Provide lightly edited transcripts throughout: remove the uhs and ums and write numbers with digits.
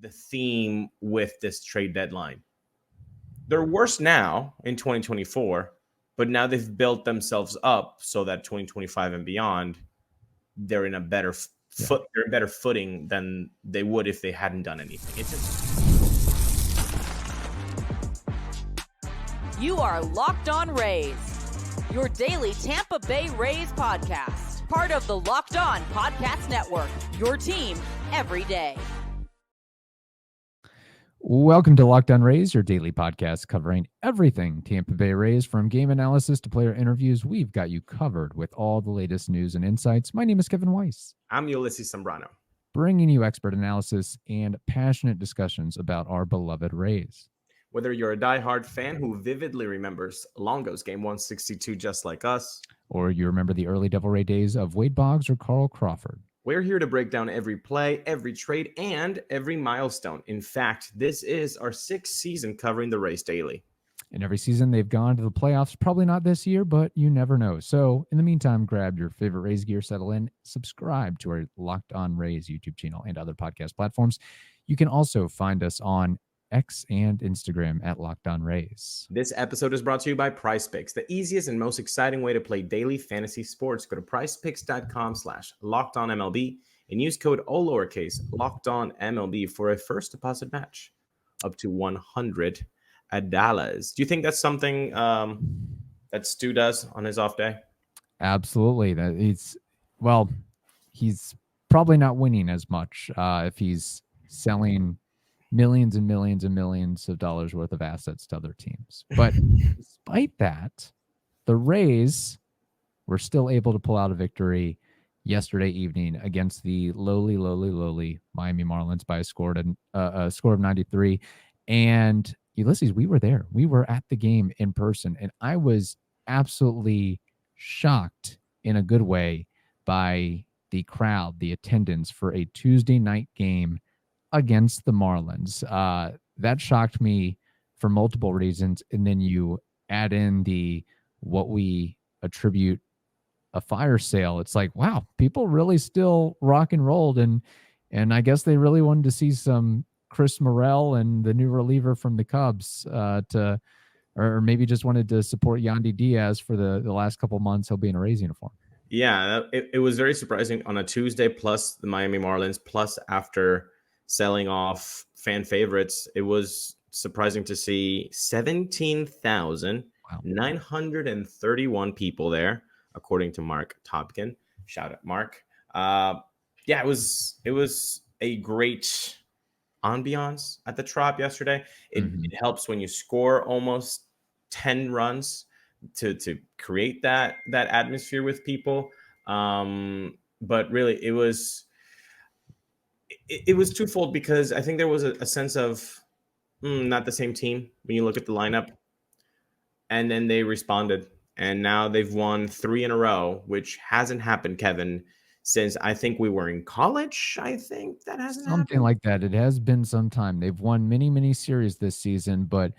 the theme with this trade deadline. They're worse now in 2024, but now they've built themselves up so that 2025 and beyond, they're in a better they're in better footing than they would if they hadn't done anything. You are Locked On Rays, your daily Tampa Bay Rays podcast, part of the Locked On Podcast Network, your team every day. Welcome to Locked On Rays, your daily podcast covering everything Tampa Bay Rays, from game analysis to player interviews. We've got you covered with all the latest news and insights. My name is Kevin Weiss. I'm Ulises Sambrano, bringing you expert analysis and passionate discussions about our beloved Rays. Whether you're a diehard fan who vividly remembers Longo's Game 162 just like us, or you remember the early Devil Ray days of Wade Boggs or Carl Crawford, we're here to break down every play, every trade, and every milestone. In fact, this is our 6th season covering the Rays daily. And every season they've gone to the playoffs. Probably not this year, but you never know. So in the meantime, grab your favorite Rays gear, settle in, subscribe to our Locked On Rays YouTube channel and other podcast platforms. You can also find us on X and Instagram at Locked On Rays. This episode is brought to you by PrizePicks, the easiest and most exciting way to play daily fantasy sports. Go to prizepicks.com/LockedOnMLB and use code all lowercase LockedOnMLB for a first deposit match up to $100. Do you think that's something that Stu does on his off day? Absolutely. He's probably not winning as much if he's selling millions and millions and millions of dollars worth of assets to other teams. But despite that, the Rays were still able to pull out a victory yesterday evening against the lowly Miami Marlins by a score of 93. And Ulises, we were there. We were at the game in person, and I was absolutely shocked in a good way by the crowd, the attendance for a Tuesday night game against the Marlins. That shocked me for multiple reasons. And then you add in what we attribute a fire sale. It's like, wow, people really still rock and rolled. And I guess they really wanted to see some Chris Morel and the new reliever from the Cubs or maybe just wanted to support Yandy Diaz for the last couple months he'll be in a Rays uniform. Yeah, it was very surprising on a Tuesday, plus the Miami Marlins, plus after selling off fan favorites. It was surprising to see 17,931 people there, according to Mark Topkin. Shout out, Mark. It was a great ambiance at the Trop yesterday. It helps when you score almost 10 runs to create that atmosphere with people. But really, it was twofold, because I think there was a sense of not the same team when you look at the lineup. And then they responded. And now they've won 3 in a row, which hasn't happened, Kevin, since I think we were in college. I think that hasn't happened. Something like that. It has been some time. They've won many series this season, but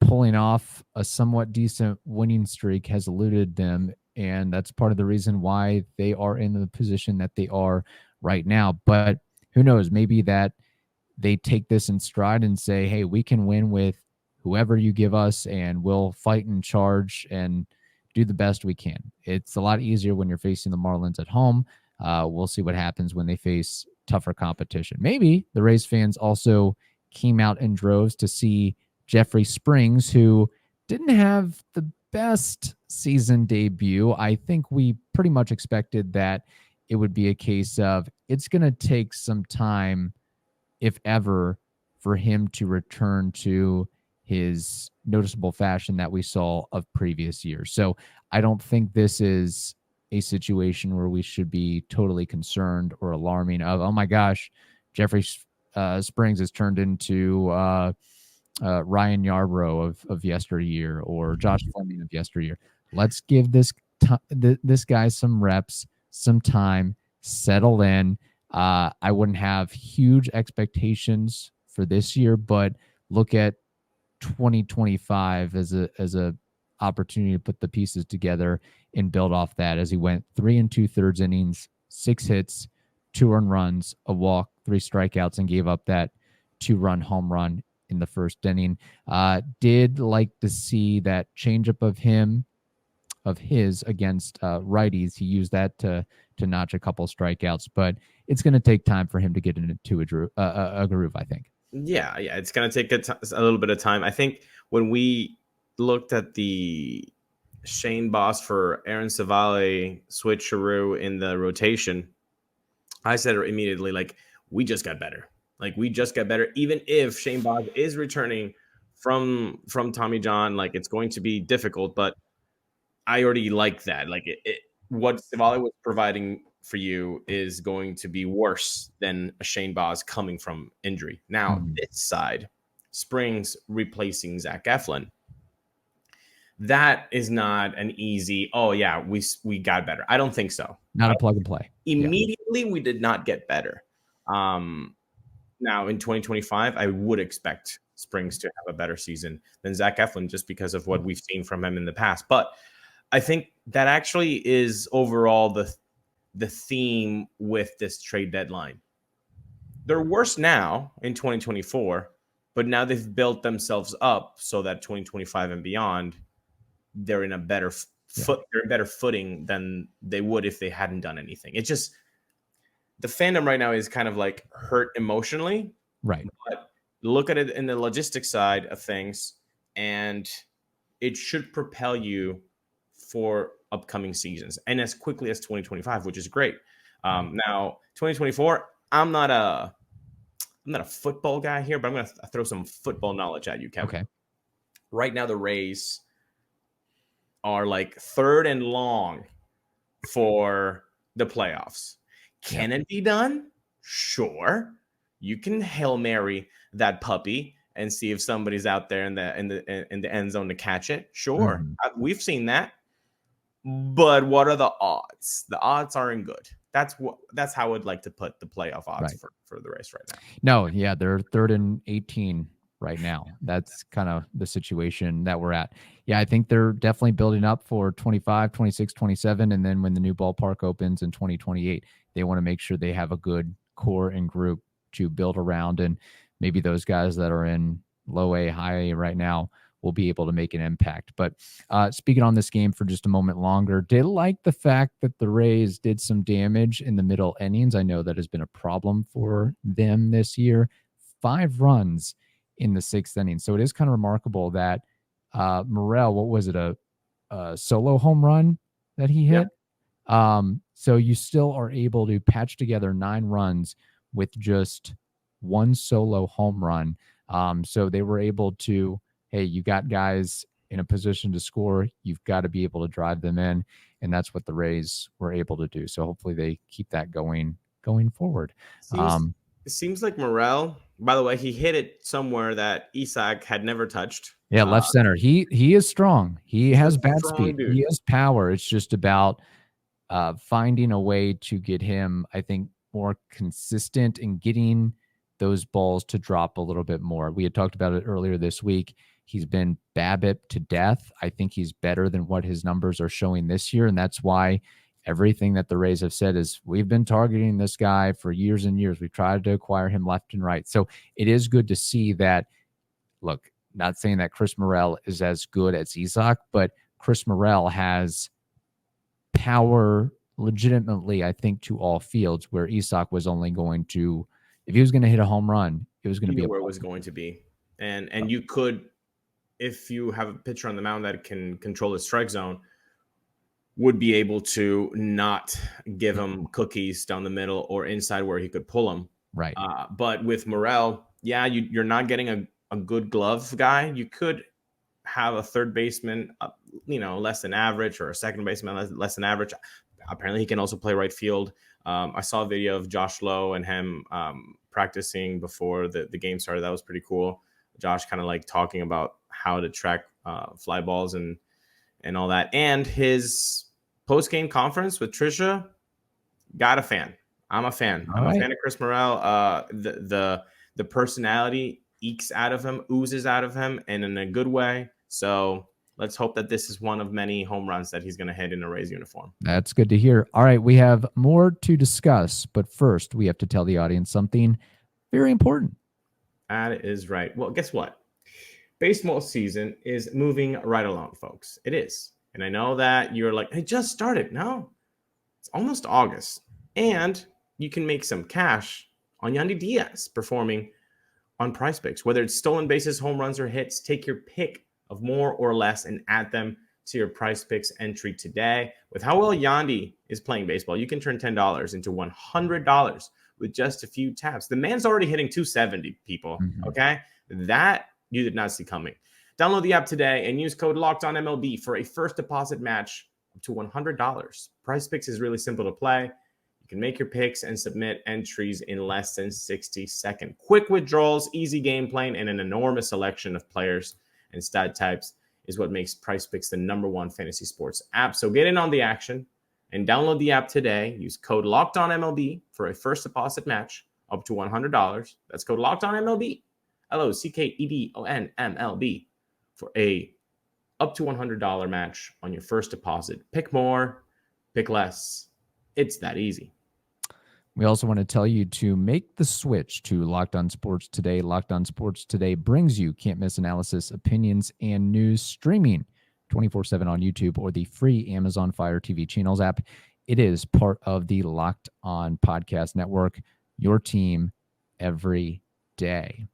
pulling off a somewhat decent winning streak has eluded them. And that's part of the reason why they are in the position that they are right now. But who knows, maybe that they take this in stride and say, hey, we can win with whoever you give us, and we'll fight and charge and do the best we can. It's a lot easier when you're facing the Marlins at home. We'll see what happens when they face tougher competition. Maybe the Rays fans also came out in droves to see Jeffrey Springs, who didn't have the best season debut. I think we pretty much expected that it would be a case of it's going to take some time, if ever, for him to return to his noticeable fashion that we saw of previous years. So I don't think this is a situation where we should be totally concerned or alarming of, oh my gosh, Jeffrey Springs has turned into Ryan Yarbrough of yesteryear, or Josh Fleming of yesteryear. Let's give this guy some reps, some time, settle in. I wouldn't have huge expectations for this year, but look at 2025 as a opportunity to put the pieces together and build off that, as he went 3 2/3 innings, 6 hits, 2 earned runs, a walk, 3 strikeouts, and gave up that 2-run home run in the first inning. Did like to see that changeup of his against righties. He used that to notch a couple strikeouts, but it's going to take time for him to get into a groove, I think. Yeah, it's going to take a little bit of time. I think when we looked at the Shane Boss for Aaron Savale switcheroo in the rotation, I said immediately, like, we just got better. Like, we just got better. Even if Shane Boss is returning from Tommy John, like, it's going to be difficult, but I already like that. Like, what Savale was providing for you is going to be worse than a Shane Boss coming from injury. Now, this side, Springs replacing Zach Eflin. That is not an easy, oh, yeah, we got better. I don't think so. Not a plug and play. Immediately, we did not get better. Now, in 2025, I would expect Springs to have a better season than Zach Eflin just because of what we've seen from him in the past. But I think that actually is overall the theme with this trade deadline. They're worse now in 2024, but now they've built themselves up so that 2025 and beyond, they're in a better they're in better footing than they would if they hadn't done anything. It's just the fandom right now is kind of like hurt emotionally. Right. But look at it in the logistics side of things, and it should propel you for upcoming seasons and as quickly as 2025, which is great. Now 2024, I'm not a football guy here, but I'm going to throw some football knowledge at you, Kevin. Okay. Right now, the Rays are like third and long for the playoffs. Can it be done? Sure. You can Hail Mary that puppy and see if somebody's out there in the end zone to catch it. Sure. We've seen that. But what are the odds? The odds aren't good. That's how I'd like to put the playoff odds for the Rays right now. No, yeah, they're 3rd and 18 right now. That's kind of the situation that we're at. Yeah, I think they're definitely building up for 25, 26, 27. And then when the new ballpark opens in 2028, they want to make sure they have a good core and group to build around. And maybe those guys that are in low A, high A right now will be able to make an impact. But speaking on this game for just a moment longer, did like the fact that the Rays did some damage in the middle innings. I know that has been a problem for them this year. 5 runs in the 6th inning. So it is kind of remarkable that Morel, what was it, a solo home run that he hit? Yeah. So you still are able to patch together 9 runs with just 1 solo home run. So they were able to, hey, you got guys in a position to score. You've got to be able to drive them in. And that's what the Rays were able to do. So hopefully they keep that going forward. It seems like Morel, by the way, he hit it somewhere that Isaac had never touched. Yeah, left center. He is strong. He has bat speed. Dude. He has power. It's just about finding a way to get him, I think, more consistent in getting those balls to drop a little bit more. We had talked about it earlier this week. He's been BABIP to death. I think he's better than what his numbers are showing this year, and that's why everything that the Rays have said is we've been targeting this guy for years and years. We've tried to acquire him left and right. So it is good to see that. Look, not saying that Chris Morel is as good as Isaac, but Chris Morel has power legitimately, I think, to all fields, where Isaac was only going to, if he was going to hit a home run, it was going to be where it was going to be. And you could, if you have a pitcher on the mound that can control the strike zone, would be able to not give him cookies down the middle or inside where he could pull them. Right. But with Morel, yeah, you're not getting a good glove guy. You could have a third baseman, less than average, or a second baseman less than average. Apparently, he can also play right field. I saw a video of Josh Lowe and him practicing before the game started. That was pretty cool. Josh kind of like talking about how to track fly balls and all that. And his post-game conference with Trisha, got a fan. I'm a fan. I'm a fan of Chris Morel. The personality ekes out of him, oozes out of him, and in a good way. So let's hope that this is one of many home runs that he's going to hit in a Rays uniform. That's good to hear. All right, we have more to discuss, but first we have to tell the audience something very important. That is right. Well, guess what? Baseball season is moving right along, folks. It is. And I know that you're like, it just started. No, it's almost August. And you can make some cash on Yandy Diaz performing on Price Picks. Whether it's stolen bases, home runs, or hits, take your pick of more or less and add them to your Price Picks entry today. With how well Yandy is playing baseball, you can turn $10 into $100 with just a few taps. The man's already hitting 270, people. Mhm. Okay? That you did not see coming. Download the app today and use code LOCKEDONMLB for a first deposit match up to $100. Price Picks is really simple to play. You can make your picks and submit entries in less than 60 seconds. Quick withdrawals, easy game playing, and an enormous selection of players and stat types is what makes Price Picks the #1 fantasy sports app. So get in on the action and download the app today. Use code LOCKEDONMLB for a first deposit match up to $100. That's code LOCKEDONMLB, LOCKEDONMLB, for a up to $100 match on your first deposit. Pick more, pick less. It's that easy. We also want to tell you to make the switch to Locked On Sports Today. Locked On Sports Today brings you can't miss analysis, opinions, and news streaming 24/7 on YouTube or the free Amazon Fire TV channels app. It is part of the Locked On Podcast Network, your team every day.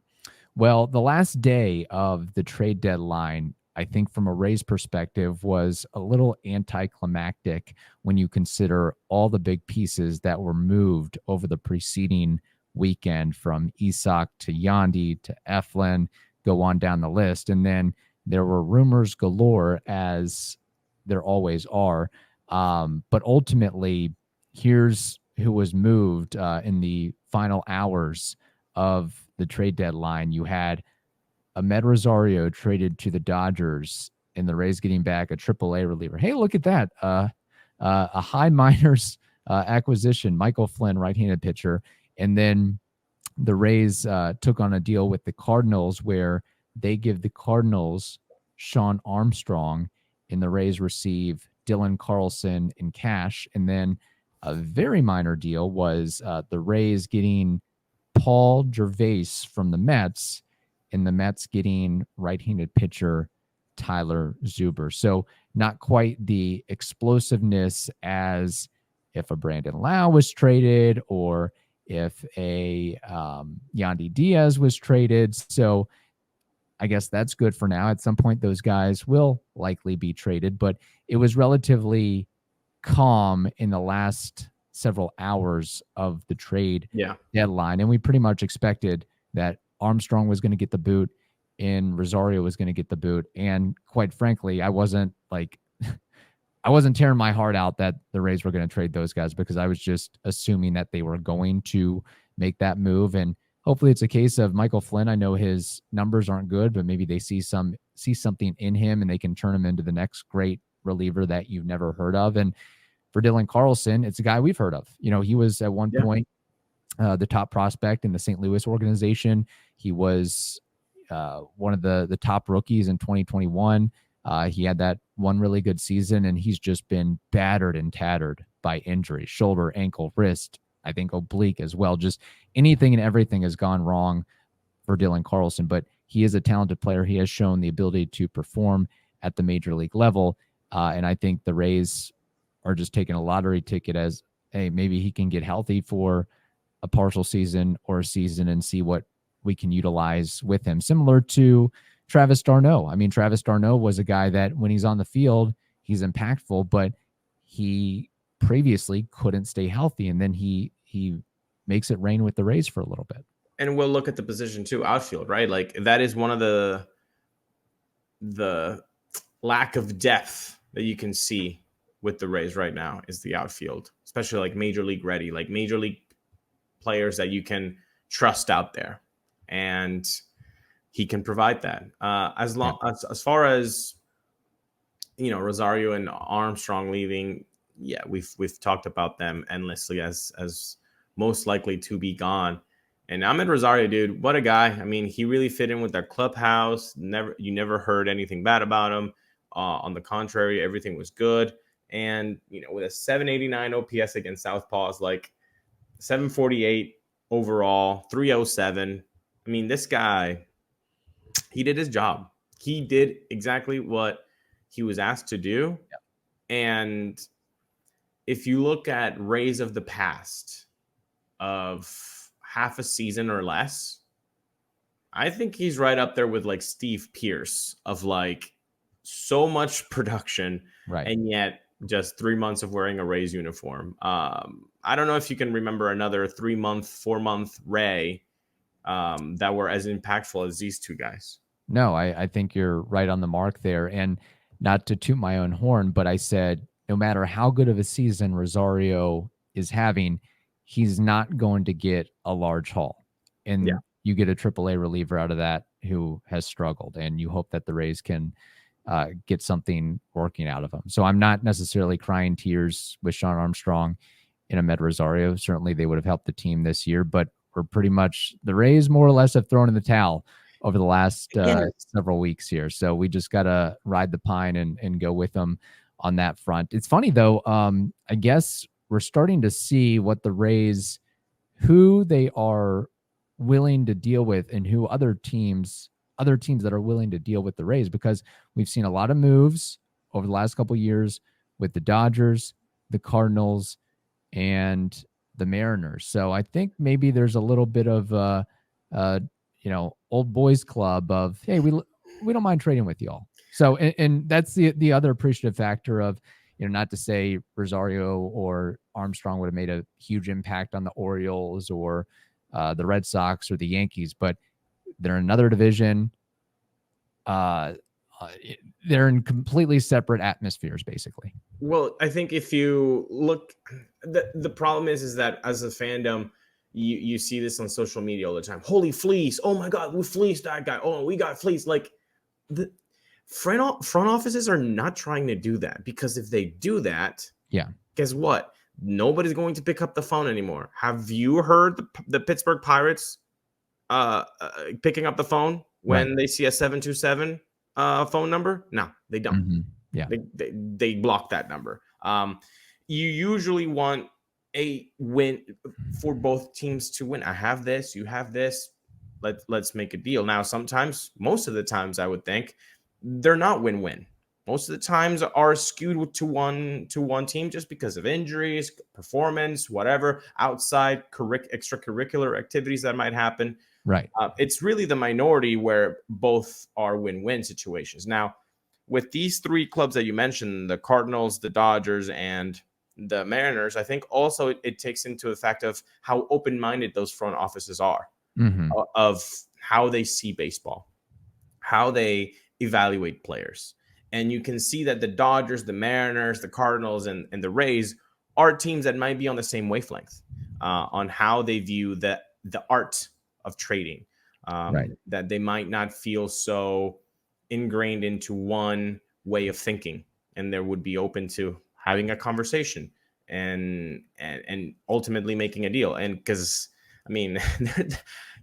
Well, the last day of the trade deadline, I think from a Rays perspective, was a little anticlimactic when you consider all the big pieces that were moved over the preceding weekend, from Isak to Yandy to Eflin, go on down the list. And then there were rumors galore, as there always are. But ultimately, here's who was moved in the final hours of the trade deadline. You had Ahmed Rosario traded to the Dodgers, and the Rays getting back a AAA reliever. Hey, look at that. A high minors acquisition, Michael Flynn, right-handed pitcher. And then the Rays took on a deal with the Cardinals where they give the Cardinals Sean Armstrong, and the Rays receive Dylan Carlson in cash. And then a very minor deal was the Rays getting Paul Gervais from the Mets, and the Mets getting right-handed pitcher Tyler Zuber. So not quite the explosiveness as if a Brandon Lau was traded or if a Yandy Diaz was traded. So I guess that's good for now. At some point, those guys will likely be traded, but it was relatively calm in the last several hours of the trade deadline. And we pretty much expected that Armstrong was going to get the boot and Rosario was going to get the boot. And quite frankly, I wasn't tearing my heart out that the Rays were going to trade those guys, because I was just assuming that they were going to make that move. And hopefully it's a case of Michael Flynn. I know his numbers aren't good, but maybe they see something in him and they can turn him into the next great reliever that you've never heard of. And for Dylan Carlson, it's a guy we've heard of. You know, he was at one point the top prospect in the St. Louis organization. He was one of the top rookies in 2021. He had that one really good season, and he's just been battered and tattered by injury, shoulder, ankle, wrist, I think oblique as well. Just anything and everything has gone wrong for Dylan Carlson, but he is a talented player. He has shown the ability to perform at the major league level. And I think the Rays are just taking a lottery ticket as, hey, maybe he can get healthy for a partial season or a season and see what we can utilize with him. Similar to Travis d'Arnaud. I mean, Travis d'Arnaud was a guy that when he's on the field, he's impactful, but he previously couldn't stay healthy. And then he makes it rain with the Rays for a little bit. And we'll look at the position too, outfield, right? Like that is one of the lack of depth that you can see with the Rays right now is the outfield, especially like major league ready, like major league players that you can trust out there. And he can provide that. As far as, you know, Rosario and Armstrong leaving, yeah, we've talked about them endlessly as most likely to be gone. And Ahmed Rosario, dude, what a guy. I mean, he really fit in with their clubhouse. You never heard anything bad about him. On the contrary, everything was good. And, you know, with a 789 OPS against Southpaws, like 748 overall, 307 I mean, this guy, he did his job. He did exactly what he was asked to do. And if you look at Rays of the past of half a season or less, I think he's right up there with like Steve Pierce of like so much production Right. and yet just 3 months of wearing a Rays uniform. I don't know if you can remember another 3-month, 4-month Ray that were as impactful as these two guys. No, I think you're right on the mark there. And not to toot my own horn, but I said no matter how good of a season Rosario is having, he's not going to get a large haul. Yeah. And you get a AAA reliever out of that who has struggled, and you hope that the Rays can get something working out of him. So I'm not necessarily crying tears with Sean Armstrong in Amed Rosario. Certainly they would have helped the team this year, but we're pretty much, the Rays more or less have thrown in the towel over the last several weeks here. So we just got to ride the pine and go with them on that front. It's funny though. I guess we're starting to see what the Rays, who they are willing to deal with and who other teams that are willing to deal with the Rays, because we've seen a lot of moves over the last couple of years with the Dodgers, the Cardinals, and the Mariners. So I think maybe there's a little bit of old boys club of, hey, we don't mind trading with y'all. So and that's the other appreciative factor of, not to say Rosario or Armstrong would have made a huge impact on the Orioles or the Red Sox or the Yankees, but they're in another division. They're in completely separate atmospheres, basically. Well, I think if you look, the problem is that as a fandom, you see this on social media all the time. Holy fleece! Oh my God, we fleeced that guy. Oh, we got fleeced. Like the front offices are not trying to do that, because if they do that, guess what? Nobody's going to pick up the phone anymore. Have you heard the Pittsburgh Pirates picking up the phone when they see a 727 phone number? No, they don't. Mm-hmm. Yeah, they block that number. You usually want a win for both teams to win. I have this, you have this. Let's make a deal. Now, sometimes, most of the times, I would think they're not win-win. Most of the times are skewed to one team just because of injuries, performance, whatever, outside extracurricular activities that might happen. Right. It's really the minority where both are win-win situations. Now, with these three clubs that you mentioned, the Cardinals, the Dodgers, and the Mariners, I think also it takes into the fact of how open-minded those front offices are, of how they see baseball, how they evaluate players. And you can see that the Dodgers, the Mariners, the Cardinals, and the Rays are teams that might be on the same wavelength on how they view the art of trading, that they might not feel so ingrained into one way of thinking, and they would be open to having a conversation and ultimately making a deal. And because, I mean,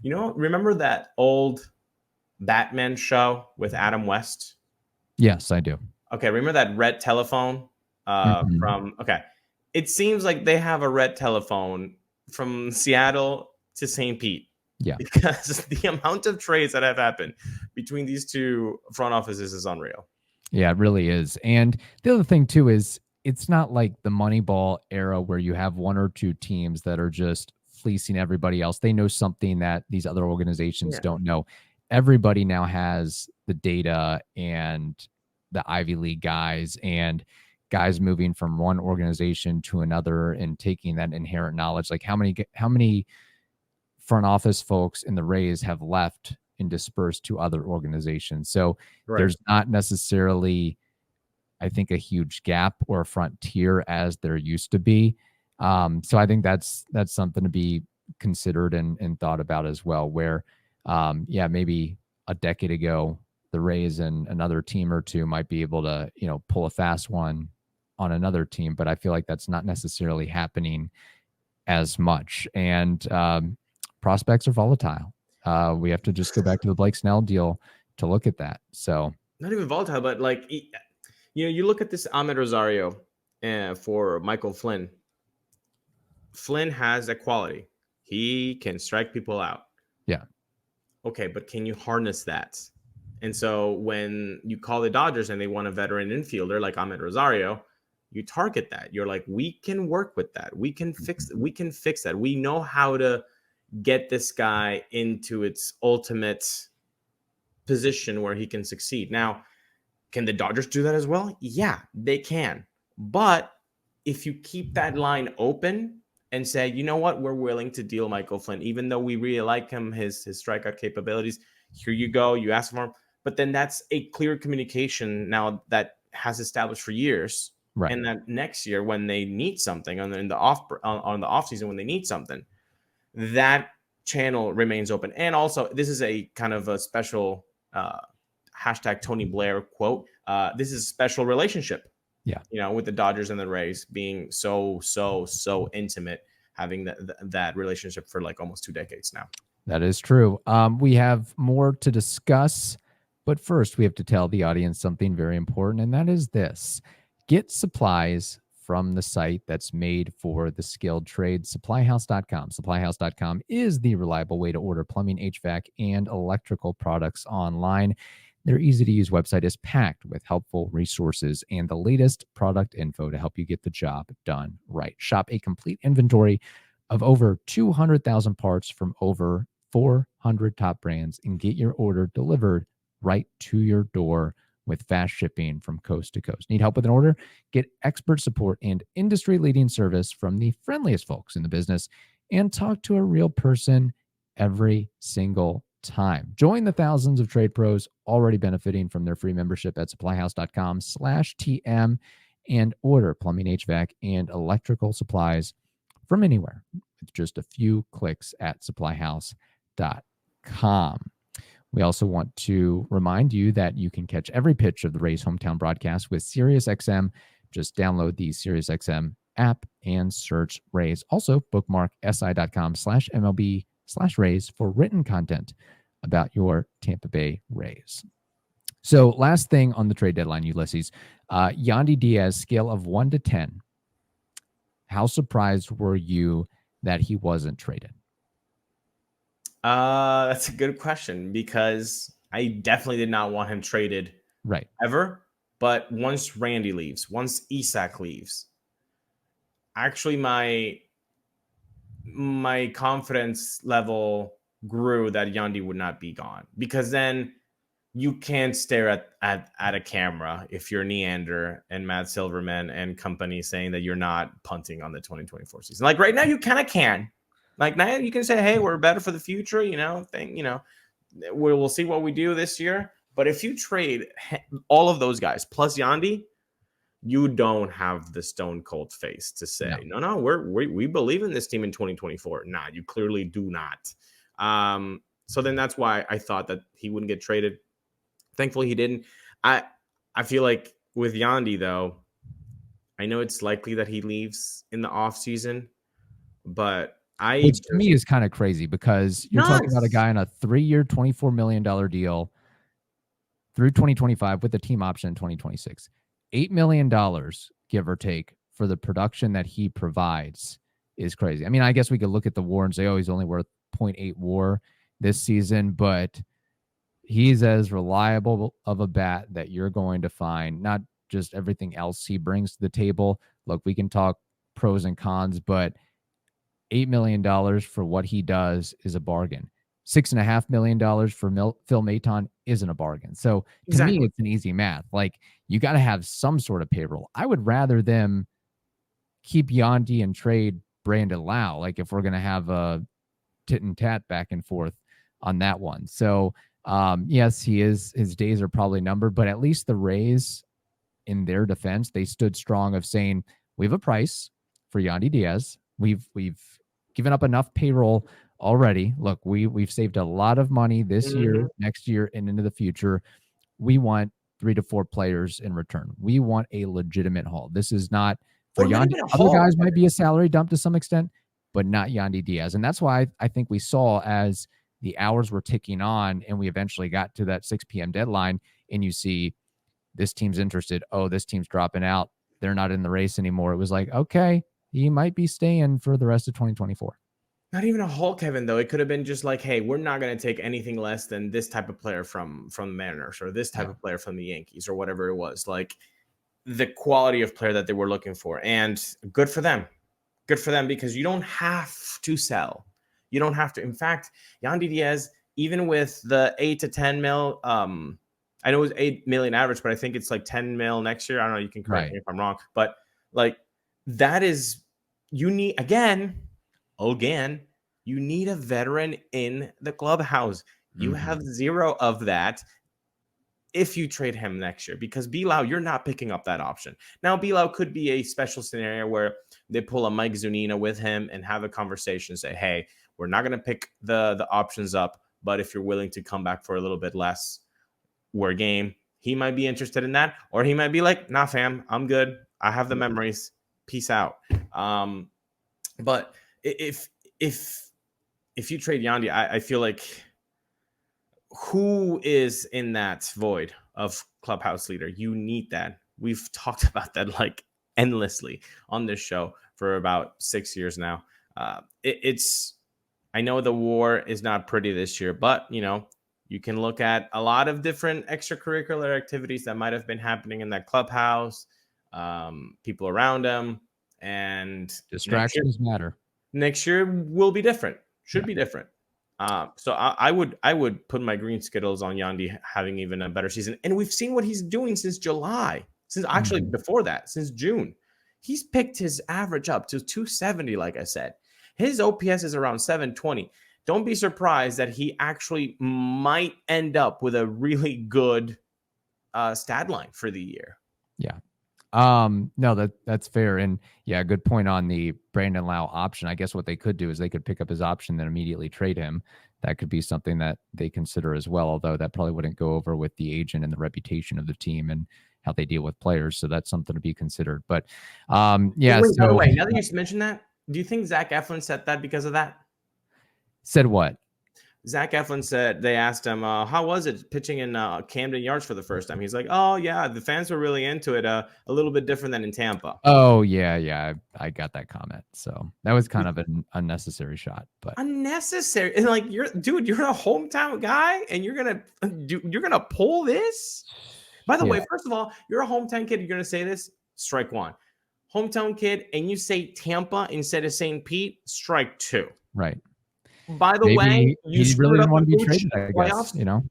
remember that old Batman show with Adam West? Yes, I do. Okay, remember that red telephone okay. It seems like they have a red telephone from Seattle to St. Pete. Yeah. Because the amount of trades that have happened between these two front offices is unreal. Yeah, it really is. And the other thing too is it's not like the Moneyball era where you have one or two teams that are just fleecing everybody else. They know something that these other organizations don't know. Everybody now has the data and the Ivy League guys and guys moving from one organization to another and taking that inherent knowledge. Like how many front office folks in the Rays have left and dispersed to other organizations. So there's not necessarily, I think, a huge gap or a frontier as there used to be. So I think that's something to be considered and thought about as well, where, maybe a decade ago, the Rays and another team or two might be able to, pull a fast one on another team, but I feel like that's not necessarily happening as much. And, prospects are volatile. We have to just go back to the Blake Snell deal to look at that. So not even volatile, but like, you look at this Amed Rosario for Michael Flynn. Flynn has a quality. He can strike people out. Yeah. Okay, but can you harness that? And so when you call the Dodgers and they want a veteran infielder like Ahmed Rosario, you target that. You're like, we can work with that. We can fix that. We know how to get this guy into its ultimate position where he can succeed. Now, can the Dodgers do that as well? Yeah, they can. But if you keep that line open and say, you know what, we're willing to deal Michael Flynn, even though we really like him, his strikeout capabilities, here you go, you ask for him. But then that's a clear communication now that has established for years. Right. And that next year, when they need something on the off season, when they need something, that channel remains open. And also, this is a kind of a special hashtag Tony Blair quote. This is a special relationship. Yeah. You know, with the Dodgers and the Rays being so intimate, having that relationship for like almost 2 decades now. That is true. We have more to discuss, but first we have to tell the audience something very important, and that is this. Get supplies from the site that's made for the skilled trade, SupplyHouse.com. SupplyHouse.com is the reliable way to order plumbing, HVAC, and electrical products online. Their easy-to-use website is packed with helpful resources and the latest product info to help you get the job done right. Shop a complete inventory of over 200,000 parts from over 400 top brands and get your order delivered right to your door with fast shipping from coast to coast. Need help with an order? Get expert support and industry-leading service from the friendliest folks in the business and talk to a real person every single time. Join the thousands of trade pros already benefiting from their free membership at supplyhouse.com/TM and order plumbing, HVAC, and electrical supplies from anywhere with just a few clicks at supplyhouse.com. We also want to remind you that you can catch every pitch of the Rays hometown broadcast with SiriusXM. Just download the SiriusXM app and search Rays. Also, bookmark si.com/MLB/Rays for written content about your Tampa Bay Rays. So last thing on the trade deadline, Ulises, Yandy Diaz, scale of 1 to 10. How surprised were you that he wasn't traded? That's a good question because I definitely did not want him traded right ever. But once Randy leaves, once Isak leaves, actually my confidence level grew that Yandy would not be gone, because then you can't stare at a camera if you're Neander and Matt Silverman and company saying that you're not punting on the 2024 season. Like right now, you kind of can. Like now, you can say, "Hey, we're better for the future." We'll see what we do this year. But if you trade all of those guys plus Yandy, you don't have the stone cold face to say, "No, we believe in this team in 2024." Nah, you clearly do not. So then that's why I thought that he wouldn't get traded. Thankfully, he didn't. I feel like with Yandy, though, I know it's likely that he leaves in the offseason, but which to me is kind of crazy because you're talking about a guy on a 3-year, $24 million deal through 2025 with a team option in 2026. $8 million, give or take, for the production that he provides is crazy. I mean, I guess we could look at the WAR and say, oh, he's only worth 0.8 WAR this season, but he's as reliable of a bat that you're going to find, not just everything else he brings to the table. Look, we can talk pros and cons, but $8 million for what he does is a bargain. $6.5 million for Phil Maton isn't a bargain. So to me, it's an easy math. Like, you got to have some sort of payroll. I would rather them keep Yandy and trade Brandon Lau, like if we're going to have a tit and tat back and forth on that one. So yes, his days are probably numbered, but at least the Rays, in their defense, they stood strong of saying, we have a price for Yandy Diaz. We've given up enough payroll already. Look, we've saved a lot of money this year, next year, and into the future. We want 3 to 4 players in return. We want a legitimate haul. This is not for Yandy. Other guys might be a salary dump to some extent, but not Yandy Diaz. And that's why I think we saw, as the hours were ticking on and we eventually got to that 6 p.m. deadline, and you see this team's interested. Oh, this team's dropping out. They're not in the race anymore. It was like, okay, he might be staying for the rest of 2024. Not even a Hulk Heaven, though. It could have been just like, hey, we're not going to take anything less than this type of player from the Mariners or this type Yeah. of player from the Yankees or whatever it was. Like the quality of player that they were looking for. And good for them. Good for them because you don't have to sell. You don't have to. In fact, Yandy Diaz, even with the 8 to 10 mil, I know it was 8 million average, but I think it's like 10 mil next year. I don't know. You can correct me if I'm wrong. But like that is, you need, again, you need a veteran in the clubhouse. You have zero of that if you trade him next year because Bilal, you're not picking up that option. Now, Bilal could be a special scenario where they pull a Mike Zunino with him and have a conversation, say, hey, we're not going to pick the options up, but if you're willing to come back for a little bit less, we're game. He might be interested in that, or he might be like, nah, fam, I'm good. I have the memories. Peace out. But if you trade Yandy, I feel like who is in that void of clubhouse leader? You need that. We've talked about that like endlessly on this show for about 6 years now. I know the WAR is not pretty this year, but you can look at a lot of different extracurricular activities that might have been happening in that clubhouse, people around them, and distractions matter. Next year will be different. Should be different. So I would put my green Skittles on Yandy having even a better season. And we've seen what he's doing since July, before that, since June. He's picked his average up to 270, like I said. His OPS is around 720. Don't be surprised that he actually might end up with a really good stat line for the year. Yeah. No, that's fair. And yeah, good point on the Brandon Lau option. I guess what they could do is they could pick up his option, then immediately trade him. That could be something that they consider as well, although that probably wouldn't go over with the agent and the reputation of the team and how they deal with players. So that's something to be considered. But yeah. Wait, by the way, now that you mentioned that, do you think Zach Eflin said that because of that? Said what? Zach Eflin said, they asked him, how was it pitching in Camden Yards for the first time? He's like, oh, yeah, the fans were really into it. A little bit different than in Tampa. Oh, yeah. I got that comment. So that was kind of an unnecessary shot. But unnecessary. And like, you're a hometown guy and you're going to pull this? By the way, first of all, you're a hometown kid. You're going to say this? Strike one. Hometown kid, and you say Tampa instead of St. Pete? Strike two. Right. By the way, you screwed up the pooch in the playoffs.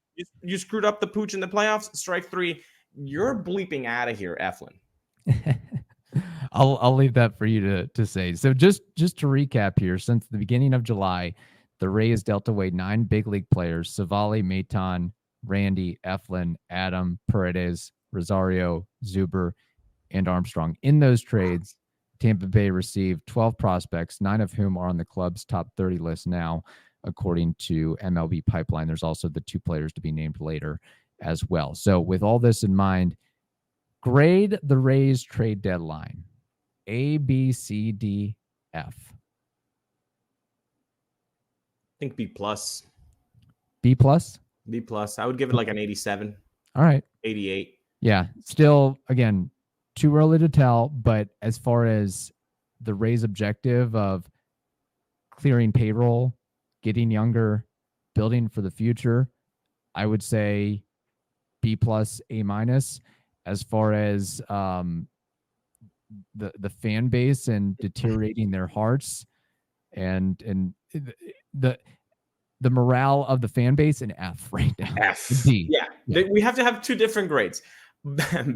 You screwed up the pooch in the playoffs. Strike three. You're bleeping out of here, Eflin. I'll leave that for you to say. So just to recap here, since the beginning of July, the Rays dealt away 9 big league players: Savali, Maton, Randy, Eflin, Adam, Paredes, Rosario, Zuber, and Armstrong. In those trades, Tampa Bay received 12 prospects, 9 of whom are on the club's top 30 list now, according to MLB Pipeline. There's also the 2 players to be named later as well. So with all this in mind, grade the Rays trade deadline: A, B, C, D, F. I think B+. B+? B+. I would give it like an 87. All right. 88. Yeah. Still, again, too early to tell, but as far as the Rays' objective of clearing payroll, getting younger, building for the future, I would say B+, A-. As far as the fan base and deteriorating their hearts and the morale of the fan base, an F right now. F. D. Yeah. We have to have 2 different grades.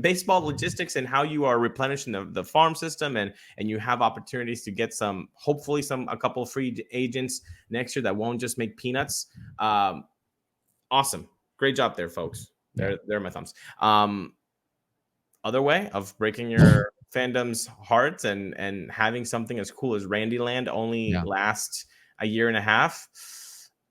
Baseball logistics and how you are replenishing the farm system, and you have opportunities to get hopefully a couple of free agents next year that won't just make peanuts. Awesome. Great job there, folks. There are my thumbs. Other way of breaking your fandom's hearts and having something as cool as Randy Land only last a year and a half,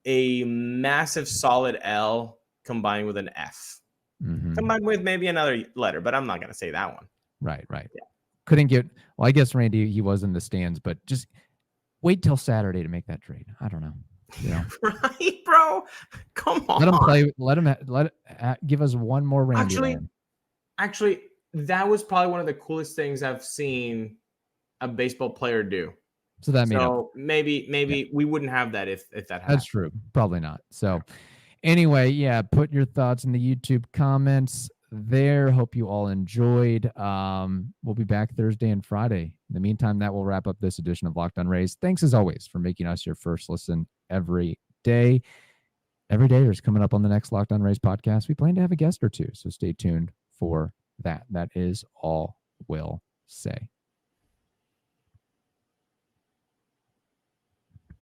a massive solid L combined with an F. Mm-hmm. Combined with maybe another letter, but I'm not going to say that one. Right. Yeah. Couldn't get, well, I guess Randy, he was in the stands, but just wait till Saturday to make that trade. I don't know. Right, bro? Come on. Let him play. Give us one more Randy. Actually, that was probably one of the coolest things I've seen a baseball player do. So that made up. So maybe we wouldn't have that if that happened. That's true. Probably not. So anyway, yeah, put your thoughts in the YouTube comments there. Hope you all enjoyed. We'll be back Thursday and Friday. In the meantime, that will wrap up this edition of Locked On Rays. Thanks as always for making us your first listen every day. Every day is coming up on the next Locked On Rays podcast. We plan to have a guest or two, so stay tuned for that. That is all we'll say.